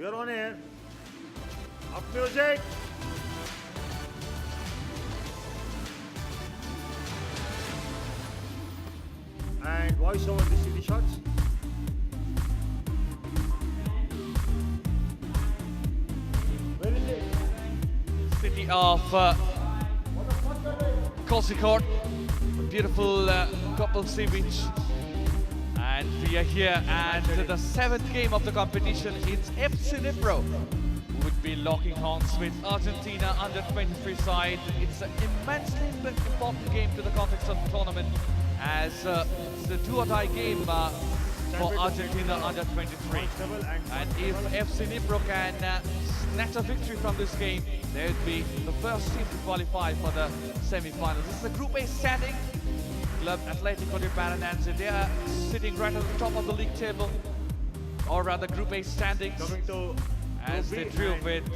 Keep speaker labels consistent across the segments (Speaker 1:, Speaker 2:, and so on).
Speaker 1: We are on air. Up music. And voice over the city shots. Where is it?
Speaker 2: City of Kozhikode, a beautiful couple sea beach. And we are here at the 7th game of the competition. It's FC Dnipro who would be locking horns with Argentina under 23 side. It's an immensely important game to the context of the tournament, as it's a do-or-die game for Argentina under 23. And if FC Dnipro can snatch a victory from this game, they would be the first team to qualify for the semi-finals. This is the Group A standing. Club Atletico de Paranaense, they are sitting right at the top of the league table, or rather Group A standings, as they drew with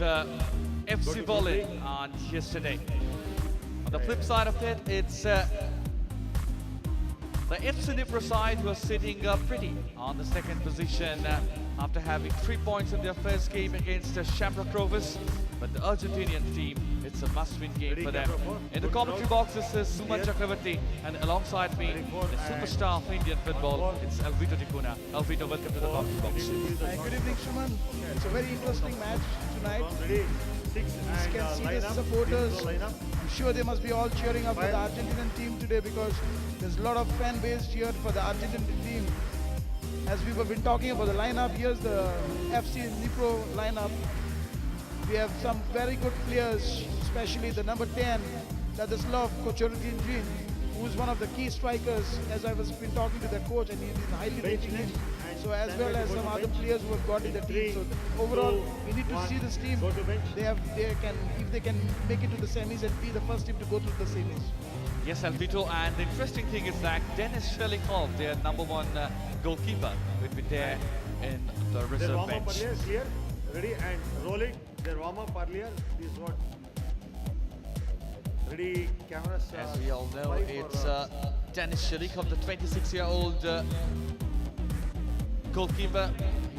Speaker 2: FC Berlin on yesterday. On the flip side of it, it's the FC Dnipro side who are sitting pretty on the second position after having 3 points in their first game against Shamrock Rovers. But the Argentinian team, it's a must-win game for them. In the commentary box, this is Suman Chakravarti, and alongside me, the superstar of Indian football, it's Alvito Tikuna. Alvito, welcome to the commentary box.
Speaker 3: Good evening, Shuman. It's a very interesting match tonight. You can see the supporters. I'm sure they must be all cheering up for the Argentinian team today, because there's a lot of fan base cheered for the Argentinian team. As we've been talking about the lineup, here's the FC Dnipro lineup. We have some very good players, especially the number 10, Ladislav Kochorudin, who is one of the key strikers, as I was been talking to the coach, and he's been highly rating him. So as well as some other players who have got in the team. So overall, we need to see this team. If they can make it to the semis and be the first team to go to the semis.
Speaker 2: Yes, Alvito, and the interesting thing is that Dennis Shelikov, their number 1 goalkeeper, will be there in the reserve bench.
Speaker 1: Clear, ready and rolling. Their warm-up earlier. This is what. Ready, cameras.
Speaker 2: As we all know, it's Dennis Shelikov, the 26-year-old goalkeeper.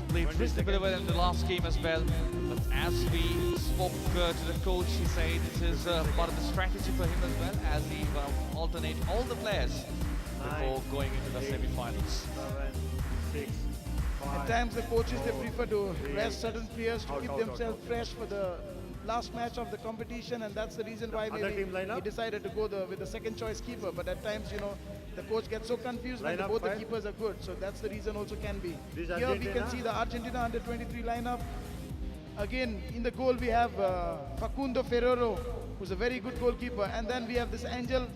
Speaker 2: He played reasonably well in the last game as well. But as we spoke to the coach, he said this is part of the strategy for him as well, as he will alternate all the players before going into the semi-finals.
Speaker 1: 7, 6, 5.
Speaker 3: At times the coaches, they prefer to rest certain players to keep themselves fresh for the last match of the competition, and that's the reason why maybe he decided to go with the second choice keeper. But at times, you know, the coach gets so confused when both the keepers are good, so that's the reason also can be. Here we can see the Argentina under 23 lineup. Again, in the goal we have Facundo Ferrero, who's a very good goalkeeper, and then we have this Angel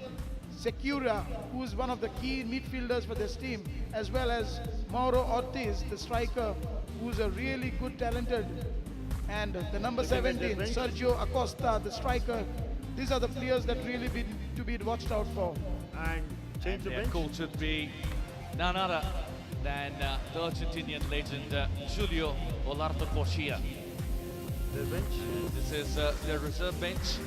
Speaker 3: Secura, who's one of the key midfielders for this team, as well as Mauro Ortiz, the striker, who's a really good, talented, and the number 17, Sergio Acosta, the striker. These are the players that really need to be watched out for.
Speaker 1: And change the
Speaker 2: their
Speaker 1: bench.
Speaker 2: coach would be none other than the Argentinian legend Julio Olarto Porchia.
Speaker 1: The bench.
Speaker 2: This is the reserve bench.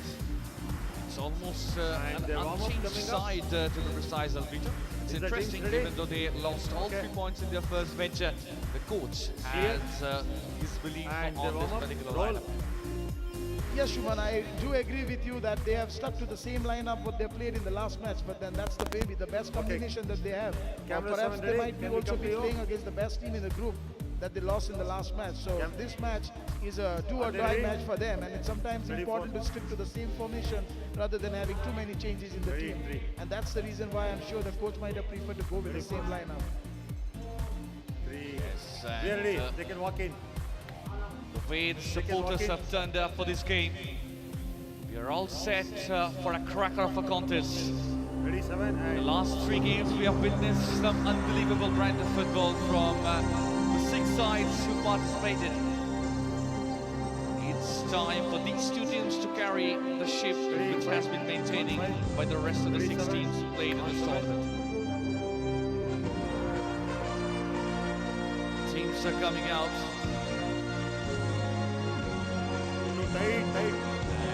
Speaker 2: It's almost an unchanged side to be precise, Alvito. It's interesting, even though they lost all 3 points in their first venture, the coach has his belief on this particular lineup.
Speaker 3: Yes, Shuman, I do agree with you that they have stuck to the same lineup what they played in the last match, but then that's the best combination that they have. Or perhaps they might be also be playing against the best team in the group that they lost in the last match. So this match is a do-or-die match for them, and it's sometimes important to stick to the same formation rather than having too many changes in the team. And that's the reason why I'm sure the coach might have preferred to go with the same lineup.
Speaker 2: Yes,
Speaker 1: We are ready. They can walk in.
Speaker 2: the way the supporters have turned up for this game, we are all set for a cracker of a contest.
Speaker 1: Ready, 7
Speaker 2: In the
Speaker 1: and
Speaker 2: last 3 games, we have witnessed some unbelievable brand of football from the 6 sides who participated. It's time for these 2 teams to carry the ship, which has been maintaining by the rest of the 6 teams who played in this tournament. Teams are coming out.
Speaker 1: tight.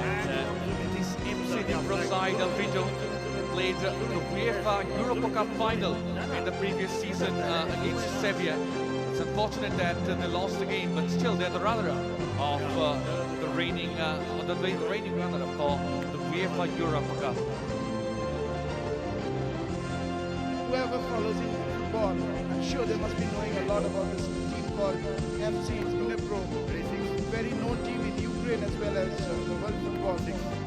Speaker 2: And this FC Dnipro side, Alvito, played the UEFA Europa Cup final in the previous season against Serbia. It's It's unfortunate that they lost the game, but still they're the runner-up of the reigning runner-up for the UEFA Europe Cup.
Speaker 3: Whoever follows in football, I'm sure they must be knowing a lot about this team called FC Dnipro. Very known team in Ukraine as well as the world football.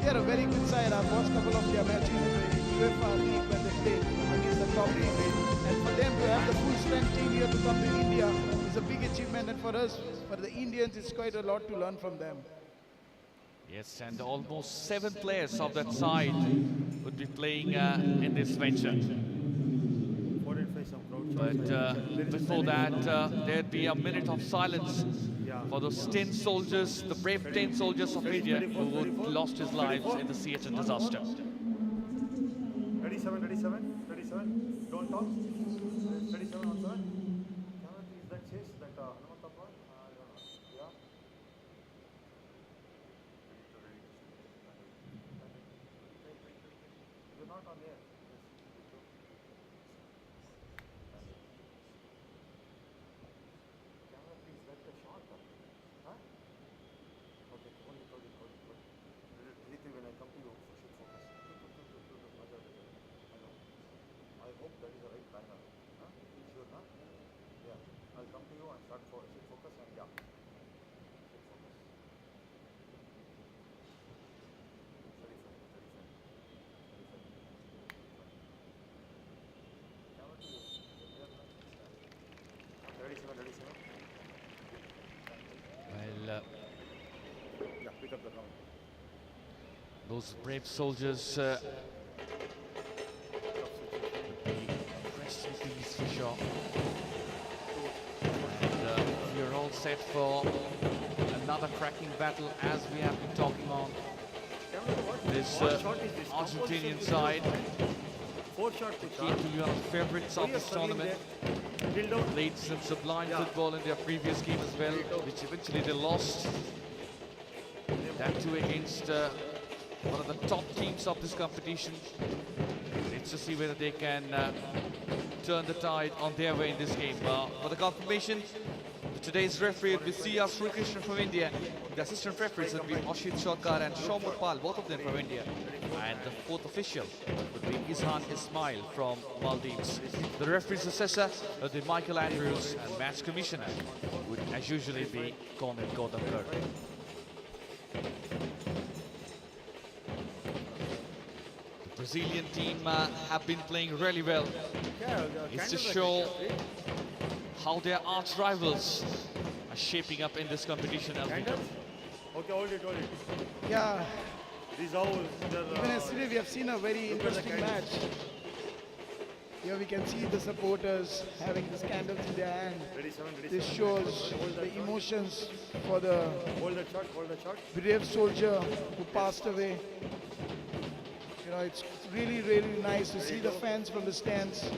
Speaker 3: They're a very good side. I've watched a couple of their matches in the UEFA League when they play against the top team. And for them to have the full strength team here to come to India is a big achievement. And for us, for the Indians, it's quite a lot to learn from them.
Speaker 2: Yes, and almost 7 players of that side would be playing in this venture. But before that, there'd be a minute of silence for those 10 soldiers, the brave 10 soldiers of India who would lost his lives in the Seattle disaster.
Speaker 1: 37. Don't talk. 37 on 7. Is that chase that I don't know. Yeah. You're not on air. Camera, please let the shot. Huh? Okay, hold it. When I come to you, should focus. I hope that is the right liner. Huh? Sure, huh? Yeah. I'll come to you and start for should focus and yeah. Should focus. 35. Camera to you. 37.
Speaker 2: Well,
Speaker 1: Yeah, pick up the ground.
Speaker 2: those brave soldiers would be rest in peace for sure. And we are all set for another cracking battle as we have been talking on. This Argentinian side,
Speaker 1: 4 shots to
Speaker 2: keen to be one of the favorites of this tournament. Played some sublime football in their previous game as well, which eventually they lost. That too against one of the top teams of this competition. Let's just see whether they can turn the tide on their way in this game. For the confirmation, today's referee will be C.R. Srikrishnan from India. The assistant referees will be Ashit Sarkar and Shomur Pal, both of them from India. And the fourth official would be Izhan Ismail from Maldives. The referee's assessor would be Michael Andrews, and match commissioner would, as usually, be Colin Gautam Kirk. The Brazilian team have been playing really well. It's to show how their arch rivals are shaping up in this competition.
Speaker 1: Okay, hold it.
Speaker 3: Yeah,
Speaker 1: This is how
Speaker 3: even yesterday we have seen a very interesting match. Here we can see the supporters having these candles in their hand.
Speaker 1: 37.
Speaker 3: This shows the emotions for the
Speaker 1: Hold the shot.
Speaker 3: brave soldier who passed away. You know, it's really, really nice to see the fans from the stands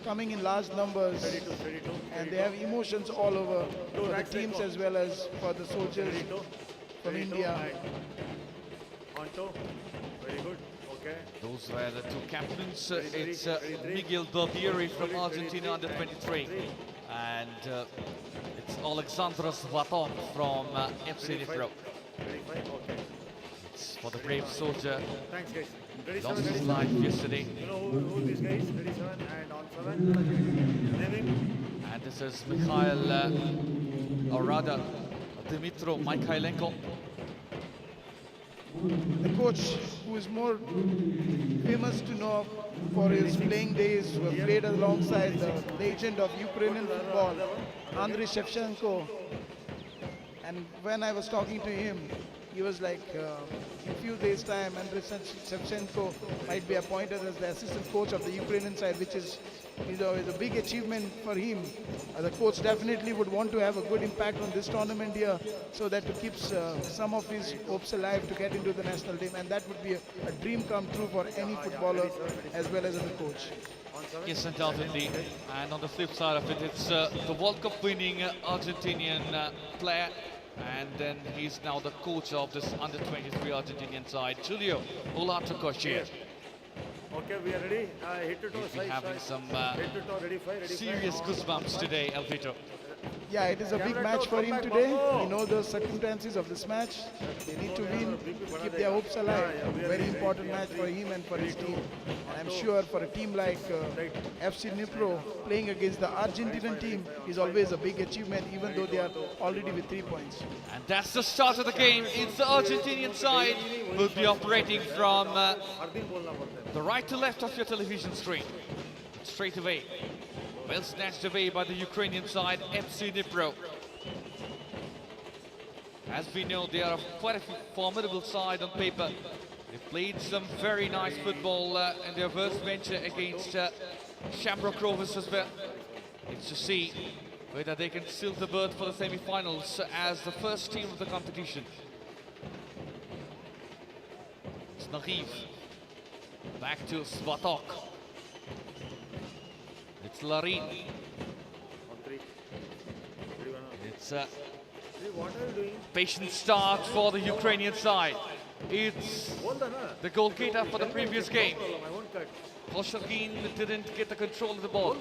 Speaker 3: coming in large numbers.
Speaker 1: 32.
Speaker 3: And they have emotions all over for the teams as well as for the soldiers from India.
Speaker 1: On toe. Very good. Okay.
Speaker 2: Those were the two captains. It's Miguel Barbieri from Argentina under 23, and it's Alexandros Vaton from FC Dnipro.
Speaker 1: 35. Okay.
Speaker 2: It's for the brave soldier.
Speaker 1: Thanks, guys.
Speaker 2: Lost his life yesterday.
Speaker 1: You know who this guy is? 37 and on 7. Naming.
Speaker 2: And this is Mikhail Orada Dmitro Mikhailenko.
Speaker 3: The coach who is more famous to know for his playing days, who have played alongside the legend of Ukrainian football, Andriy Shevchenko. And when I was talking to him, he was like, in a few days' time, Andriy Shevchenko might be appointed as the assistant coach of the Ukrainian side, which is, is a big achievement for him. The coach definitely would want to have a good impact on this tournament here, so that to keep some of his hopes alive to get into the national team, and that would be a dream come true for any footballer as well as the coach.
Speaker 2: Yes, undoubtedly. And on the flip side of it, it's the World Cup winning Argentinian player, and then he's now the coach of this under-23 Argentinian side, Julio Olatukoshir.
Speaker 1: Okay, we are ready. Hit to toe.
Speaker 2: He's been having some
Speaker 1: hit to toe. Ready, 5.
Speaker 2: serious goosebumps today, Alvito.
Speaker 3: Yeah, it is a big match for him today. We know the circumstances of this match. They need to win, keep their hopes alive. Very important match for him and for his team. And I'm sure for a team like FC Dnipro, playing against the Argentinian team is always a big achievement, even though they are already with 3 points.
Speaker 2: And that's the start of the game. It's the Argentinian side who will be operating from the right to left of your television screen. Straight away. Well snatched away by the Ukrainian side, FC Dnipro. As we know, they are quite a formidable side on paper. They played some very nice football in their first venture against Shamrock Rovers as well. It's to see whether they can seal the berth for the semi-finals as the first team of the competition. It's Naiv. Back to Svatok. It's Larin. It's a patient start for the Ukrainian side. It's the goalkeeper for the previous game. Koshagin didn't get the control of the ball.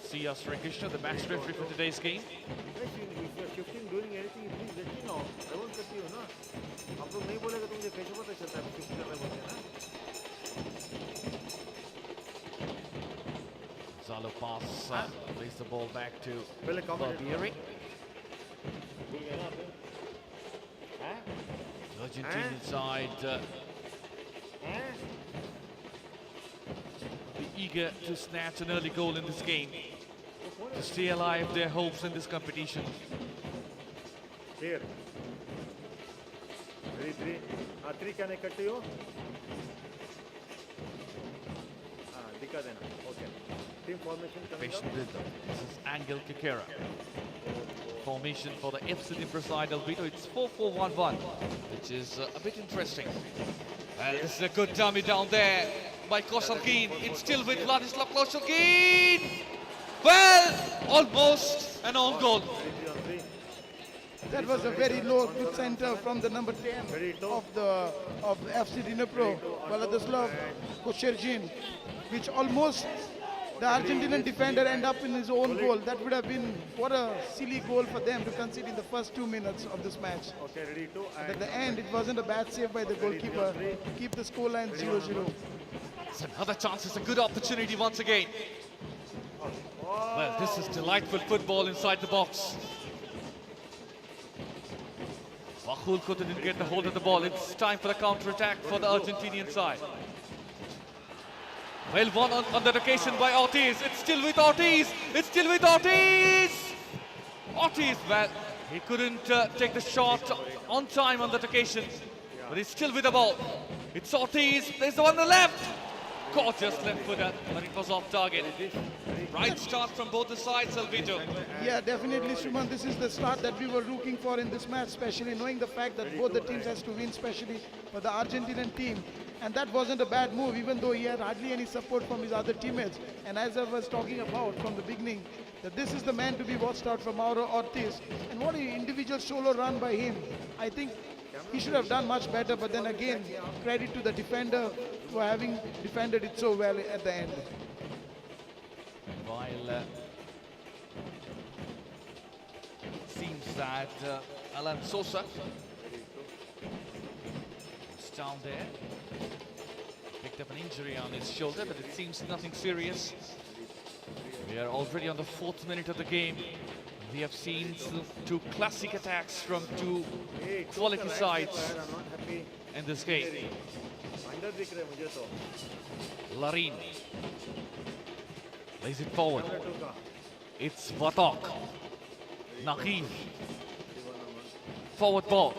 Speaker 2: Sia Sri Krishna, the match referee for today's game. Zalo pass, plays the ball back to Barbieri. The Argentinian side be eager to snatch an early goal in this game to stay alive their hopes in this competition.
Speaker 1: Here. Three can I cut to you? Okay. Team formation coming up.
Speaker 2: This is Angel Kikera. Formation for the FC Dnipro side, Alvito. It's 4-4-1-1, which is a bit interesting. And this is a good dummy down there by Koshagin. It's still with Vladislav Koshagin. Well, almost an own goal.
Speaker 3: That was a very low good center from the number 10 of FC Dnipro, Vladislav Koshagin, which almost the Argentinian defender ended up in his own goal. That would have been what a silly goal for them to concede in the first 2 minutes of this match.
Speaker 1: Okay, ready to.
Speaker 3: But at the end, it wasn't a bad save by the goalkeeper to keep the scoreline 0-0.
Speaker 2: It's another chance. It's a good opportunity once again. Well, this is delightful football inside the box. Vahulko didn't get the hold of the ball. It's time for the counter-attack for the Argentinian side. Well won on that occasion by Ortiz. It's still with Ortiz. It's still with Ortiz. Ortiz, well, he couldn't take the shot on time on that occasion, but he's still with the ball. It's Ortiz. There's the one on the left. Gorgeous left footer, but it was off target. Right start from both the sides, Alvito.
Speaker 3: Yeah, definitely, Suman. This is the start that we were looking for in this match, especially knowing the fact that both the teams has to win, especially for the Argentinian team. And that wasn't a bad move, even though he had hardly any support from his other teammates. And as I was talking about from the beginning, that this is the man to be watched out for Mauro Ortiz. And what an individual solo run by him. I think he should have done much better, but then again, credit to the defender for having defended it so well at the end.
Speaker 2: While it seems that Alan Sosa is down there. Picked up an injury on his shoulder, but it seems nothing serious. We are already on the 4th minute of the game. We have seen two classic attacks from two quality sides in this game. Larin lays it forward. It's Vatok. Naiv. Forward ball.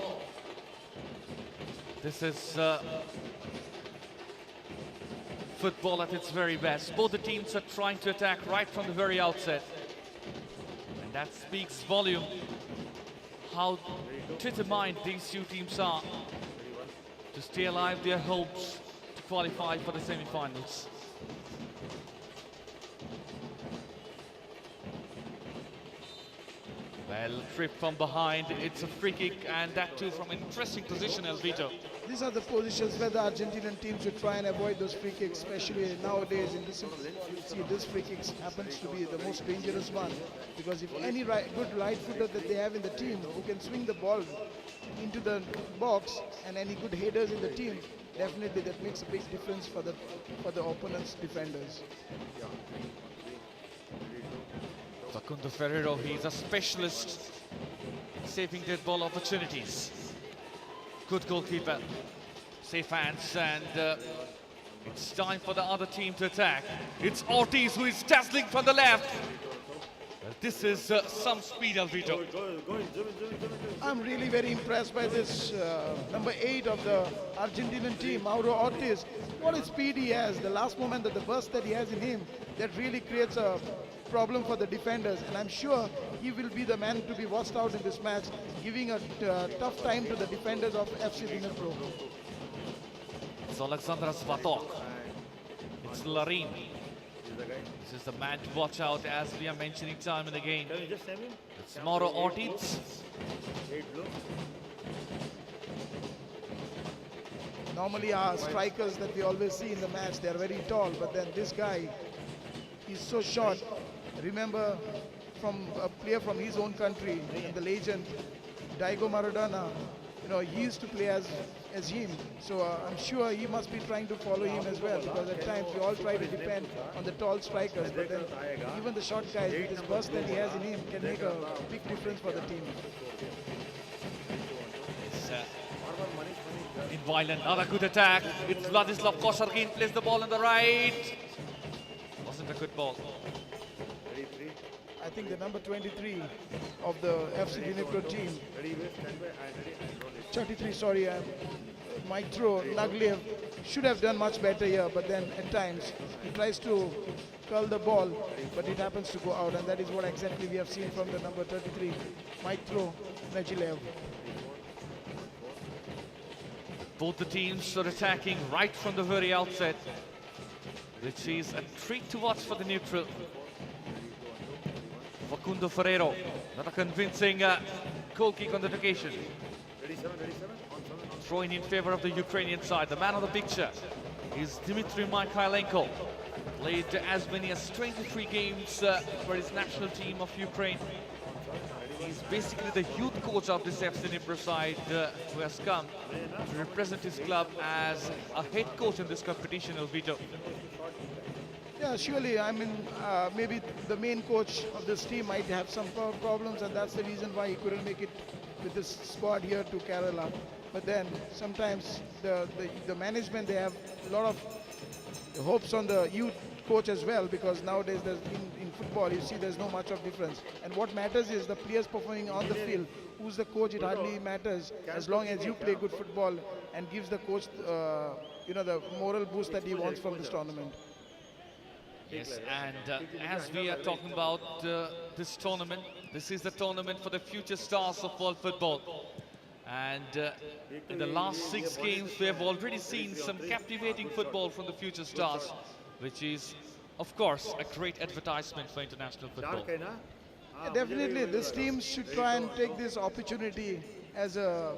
Speaker 2: This is football at its very best. Both the teams are trying to attack right from the very outset. And that speaks volume how determined these two teams are to stay alive their hopes to qualify for the semi-finals. Well, trip from behind, it's a free kick, and that too from an interesting position, Elvito.
Speaker 3: These are the positions where the Argentinian teams should try and avoid those free kicks, especially nowadays. In this, you see, this free kicks happens to be the most dangerous one, because if any good right footer that they have in the team who can swing the ball into the box, and any good headers in the team, definitely that makes a big difference for the opponent's defenders.
Speaker 2: Facundo Ferrero, he's a specialist in saving dead ball opportunities. Good goalkeeper, safe hands, and it's time for the other team to attack. It's Ortiz who is dazzling from the left. Well, this is some speed, Alvito.
Speaker 3: I'm really very impressed by this number 8 of the Argentinian team, Mauro Ortiz. What a speed he has, the last moment, the burst that he has in him, that really creates a problem for the defenders, and I'm sure he will be the man to be watched out in this match, giving a tough time to the defenders of FC Dnipro.
Speaker 2: It's Alexander Svatok. It's Larin. This is the man to watch out, as we are mentioning time and again. It's Mauro Ortiz.
Speaker 3: Normally our strikers that we always see in the match, they are very tall, but then this guy, he's so short. Remember from a player from his own country, the legend Diego Maradona, you know, he used to play as him. So I'm sure he must be trying to follow him as well, because at times we all try to depend on the tall strikers, but then even the short guys, with this burst that he has in him, can make a big difference for the team.
Speaker 2: In violent, another good attack. It's Vladislav Kosharkin, plays the ball on the right. Wasn't a good ball.
Speaker 3: I think the number 23 of the FC Dnipro team, 33, sorry, Maitro Nagliev should have done much better here, but then at times he tries to curl the ball, but it happens to go out, and that is what exactly we have seen from the number 33, Maitro Nagliev.
Speaker 2: Both the teams are attacking right from the very outset, which is a treat to watch for the neutral. Facundo Ferrero, not a convincing goal kick on the occasion. Throwing in favor of the Ukrainian side. The man of the picture is Dmitry Mikhailenko. Played as many as 23 games for his national team of Ukraine. He's basically the youth coach of this FC Dnipro side who has come to represent his club as a head coach in this competition, Elvito.
Speaker 3: Yeah, surely, I mean, maybe the main coach of this team might have some problems, and that's the reason why he couldn't make it with this squad here to Kerala. But then sometimes the management, they have a lot of hopes on the youth coach as well, because nowadays in football, you see there's no much of difference. And what matters is the players performing on the field. Who's the coach, it hardly matters, as long as you play good football and gives the coach you know, the moral boost that he wants from this tournament.
Speaker 2: Yes, and as we are talking about this tournament, this is the tournament for the future stars of world football. And in the last 6 games, we have already seen some captivating football from the future stars, which is, of course, a great advertisement for international football.
Speaker 3: Yeah, definitely, this team should try and take this opportunity as a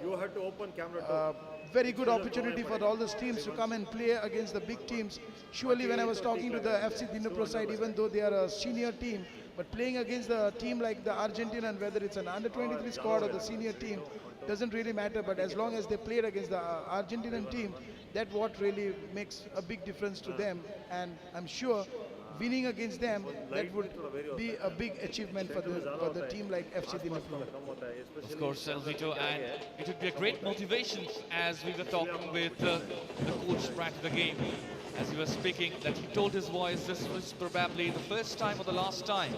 Speaker 3: very good opportunity for all these teams to come and play against the big teams. Surely, when I was talking to the FC Dnipro side, even though they are a senior team, but playing against a team like the Argentina, and whether it's an under-23 squad or the senior team, doesn't really matter. But as long as they played against the Argentinian team, that's what really makes a big difference to them. And I'm sure winning against them, that would be a big achievement for the team like FC Dnipro.
Speaker 2: Of course, Elvito, and it would be a great motivation, as we were talking with the coach prior to the game, as he was speaking, that he told his boys this was probably the first time or the last time.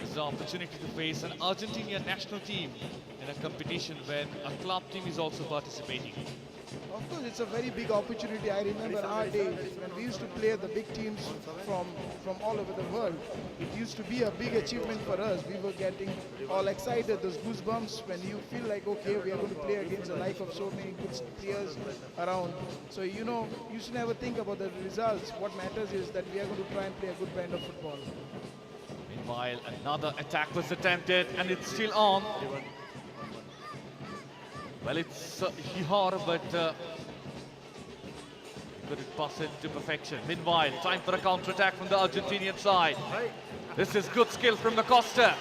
Speaker 2: It's the opportunity to face an Argentinian national team in a competition when a club team is also participating.
Speaker 3: Of course, it's a very big opportunity. I remember our days when we used to play the big teams from all over the world. It used to be a big achievement for us. We were getting all excited, those goosebumps when you feel like, okay, we are going to play against the like of so many good players around. So, you know, you should never think about the results. What matters is that we are going to try and play a good brand of football.
Speaker 2: Meanwhile, another attack was attempted and it's still on. Well, it's Hihar, but couldn't pass it to perfection. Meanwhile, time for a counter-attack from the Argentinian side. This is good skill from Acosta.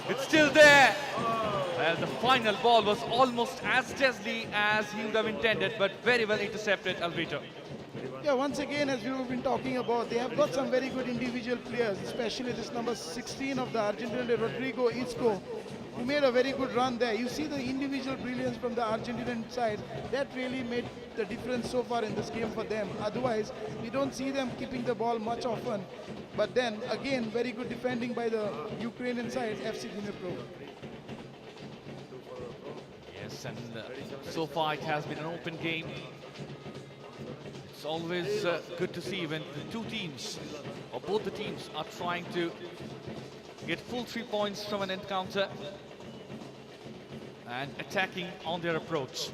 Speaker 2: It's still there. Well, the final ball was almost as deadly as he would have intended, but very well intercepted, Alvito.
Speaker 3: Yeah, once again, as we've been talking about, they have got some very good individual players, especially this number 16 of the Argentinian, Rodrigo Isco, who made a very good run there. You see the individual brilliance from the Argentinian side. That really made the difference so far in this game for them. Otherwise, we don't see them keeping the ball much often. But then, again, very good defending by the Ukrainian side, FC Dnipro.
Speaker 2: Yes, and so far it has been an open game. It's always good to see when the two teams, or both the teams, are trying to get full 3 points from an encounter and attacking on their approach.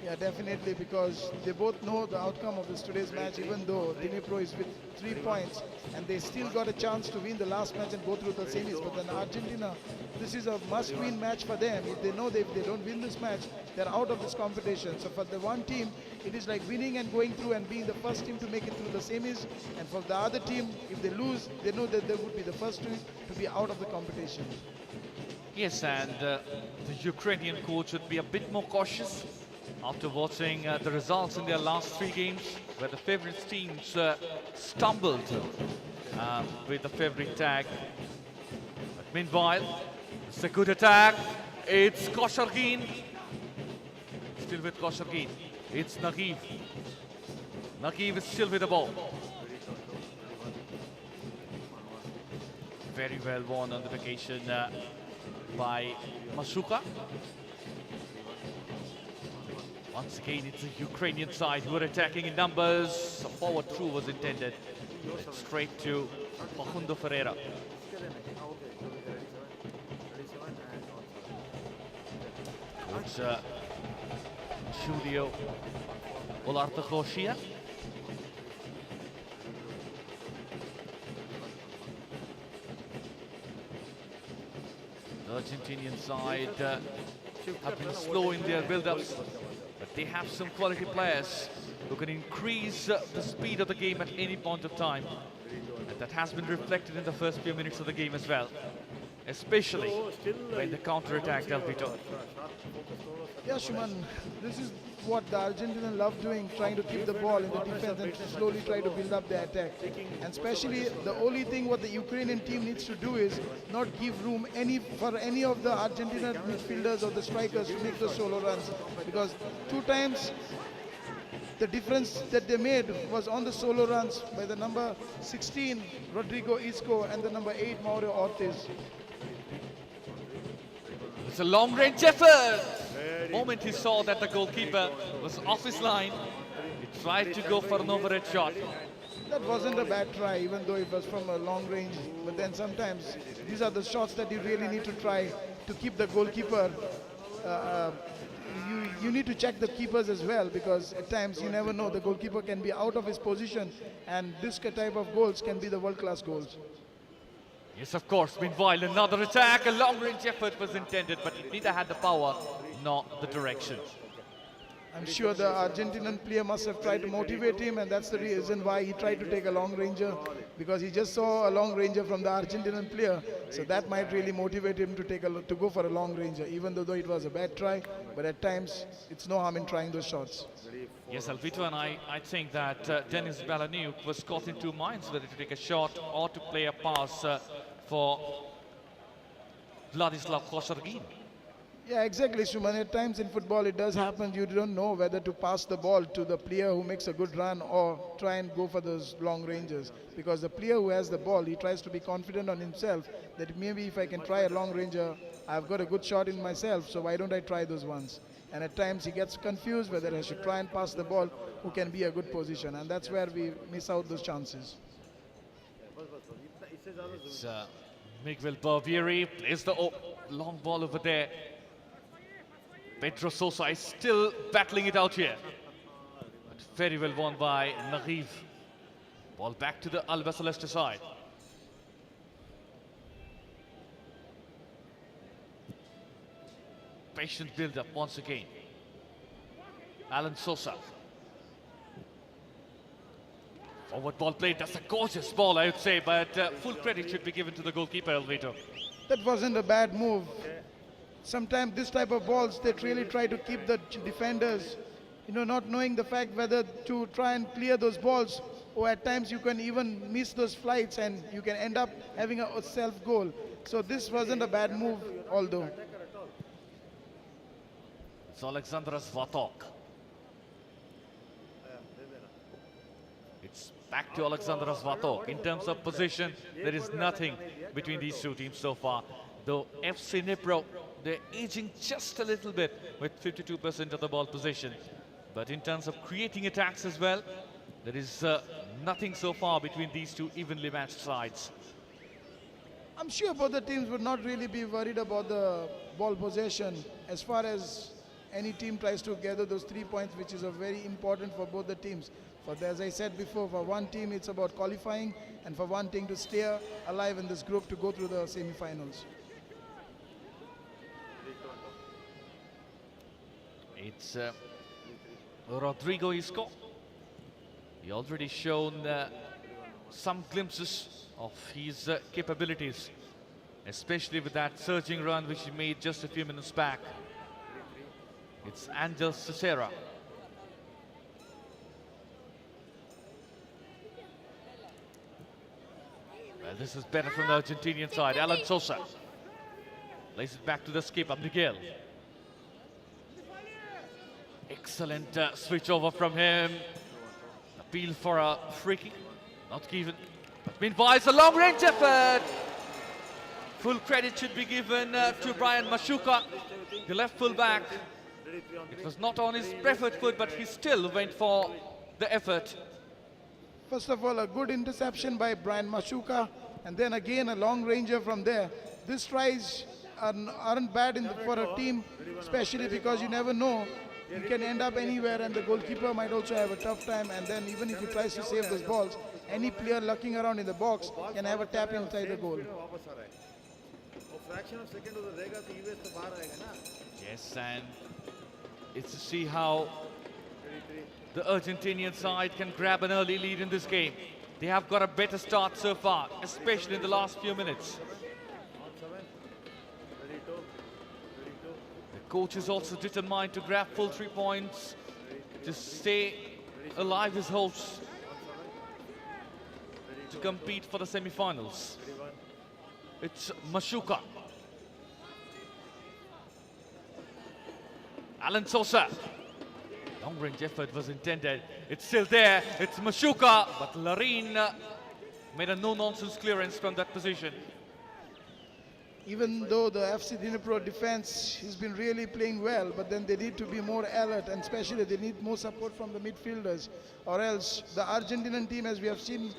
Speaker 3: Yeah, definitely, because they both know the outcome of today's match, even though Dnipro is with 3 points and they still got a chance to win the last match and go through the semis. But then Argentina, this is a must-win match for them. If they know that if they don't win this match, they're out of this competition. So for the one team, it is like winning and going through and being the first team to make it through the semis. And for the other team, if they lose, they know that they would be the first team to be out of the competition.
Speaker 2: Yes, and the Ukrainian coach would be a bit more cautious after watching the results in their last 3 games, where the favorites teams stumbled with the favorite tag. But meanwhile, it's a good attack. It's Koshargin. Still with Koshargin. It's Nagiv. Nagiv is still with the ball. Very well won on the vacation by Mashuka. Once again, it's the Ukrainian side who are attacking in numbers. A forward through was intended. Straight to Facundo Ferreira. Coach Julio Olartakoshia. The Argentinian side have been slow in their build-ups, but they have some quality players who can increase the speed of the game at any point of time. And that has been reflected in the first few minutes of the game as well, especially when the counter-attack Alvito.
Speaker 3: Yeah, Shuman, this is what the Argentinians love doing, trying to keep the ball in the defense and slowly try to build up the attack. And especially the only thing what the Ukrainian team needs to do is not give room for any of the Argentinian midfielders or the strikers to make the solo runs. Because 2 times the difference that they made was on the solo runs by the number 16, Rodrigo Isco, and the number 8, Mauro Ortiz.
Speaker 2: It's a long-range effort. The moment he saw that the goalkeeper was off his line, he tried to go for an overhead shot.
Speaker 3: That wasn't a bad try, even though it was from a long range. But then sometimes these are the shots that you really need to try to keep the goalkeeper. You need to check the keepers as well, because at times you never know, the goalkeeper can be out of his position, and this type of goals can be the world-class goals.
Speaker 2: Yes, of course. Meanwhile, another attack. A long-range effort was intended, but it neither had the power nor the direction.
Speaker 3: I'm sure the Argentinian player must have tried to motivate him, and that's the reason why he tried to take a long ranger, because he just saw a long ranger from the Argentinian player. So that might really motivate him to go for a long ranger, even though it was a bad try. But at times, it's no harm in trying those shots.
Speaker 2: Yes, Alvito, and I think that Denis Balaniuk was caught in 2 minds, whether to take a shot or to play a pass for Vladislav Koshargin.
Speaker 3: Yeah, exactly, Shuman. At times in football, it does happen. You don't know whether to pass the ball to the player who makes a good run or try and go for those long ranges. Because the player who has the ball, he tries to be confident on himself that maybe if I can try a long ranger, I've got a good shot in myself, so why don't I try those ones? And at times he gets confused whether I should try and pass the ball who can be a good position. And that's where we miss out those chances.
Speaker 2: It's Miguel Barbieri plays the long ball over there. Pedro Sosa is still battling it out here. But very well won by Nagiv. Ball back to the Alba Celeste side. patient build-up once again. Alan Sosa. Forward ball played. That's a gorgeous ball, I would say, but full credit should be given to the goalkeeper, Elvito.
Speaker 3: That wasn't a bad move. Sometimes this type of balls, they really try to keep the defenders, not knowing the fact whether to try and clear those balls, or at times you can even miss those flights and you can end up having a self-goal. So this wasn't a bad move, although.
Speaker 2: It's Alexander Zvatok. It's back to Alexander Zvatok. In terms of position, there is nothing between these two teams so far. Though FC Dnipro, they're edging just a little bit with 52% of the ball possession. But in terms of creating attacks as well, there is nothing so far between these two evenly matched sides.
Speaker 3: I'm sure both the teams would not really be worried about the ball possession as far as any team tries to gather those 3 points, which is very important for both the teams. As I said before, for one team it's about qualifying, and for one team to stay alive in this group to go through the semi-finals.
Speaker 2: It's Rodrigo Isco. He already shown some glimpses of his capabilities, especially with that surging run which he made just a few minutes back. It's Angel Cicera. Well, this is better from the Argentinian side. Alan Sosa lays it back to the skipper, Miguel. Excellent switch over from him. Appeal for a free kick, not given. But meanwhile, it's a long-range effort. Full credit should be given to Brian Mashuka, the left full-back. It was not on his preferred foot, but he still went for the effort.
Speaker 3: First of all, a good interception by Brian Mashuka, and then again a long ranger from there. These tries aren't bad for a team, especially because you never know. You can end up anywhere, and the goalkeeper might also have a tough time, and then even if he tries to save those balls, any player lurking around in the box can have a tap inside the goal.
Speaker 2: Yes, and it's to see how the Argentinian side can grab an early lead in this game. They have got a better start so far, especially in the last few minutes. Coach is also determined to grab full 3 points to stay alive his hopes to compete for the semi-finals. It's Mashuka. Alan Sosa. Long-range effort was intended. It's still there. It's Mashuka, but Larin made a no-nonsense clearance from that position.
Speaker 3: Even though the FC Dnipro defense has been really playing well, but then they need to be more alert, and especially they need more support from the midfielders, or else the Argentinian team, as we have seen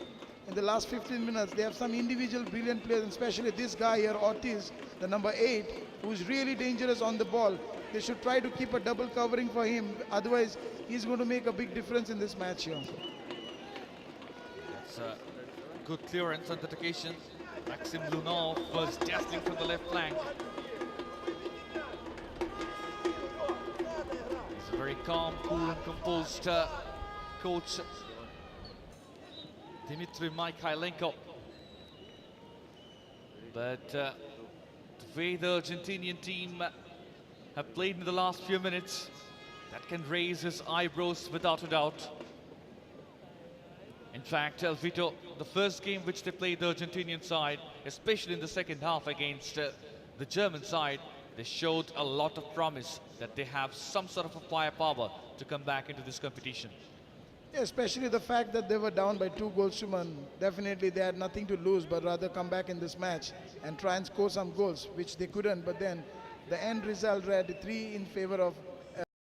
Speaker 3: in the last 15 minutes, they have some individual brilliant players, and especially this guy here, Ortiz, the number 8, who's really dangerous on the ball. They should try to keep a double covering for him, otherwise he's going to make a big difference in this match here.
Speaker 2: That's a good clearance on that occasion. Maxim Lunov was dazzling from the left flank. He's a very calm, cool and composed coach, Dmitry Mikhailenko. But the way the Argentinian team have played in the last few minutes, that can raise his eyebrows without a doubt. In fact, Elvito, the first game which they played the Argentinian side, especially in the second half against the German side, they showed a lot of promise that they have some sort of a firepower to come back into this competition.
Speaker 3: Yeah, especially the fact that they were down by 2 goals to 1. Definitely they had nothing to lose, but rather come back in this match and try and score some goals, which they couldn't. But then the end result read 3 in favor of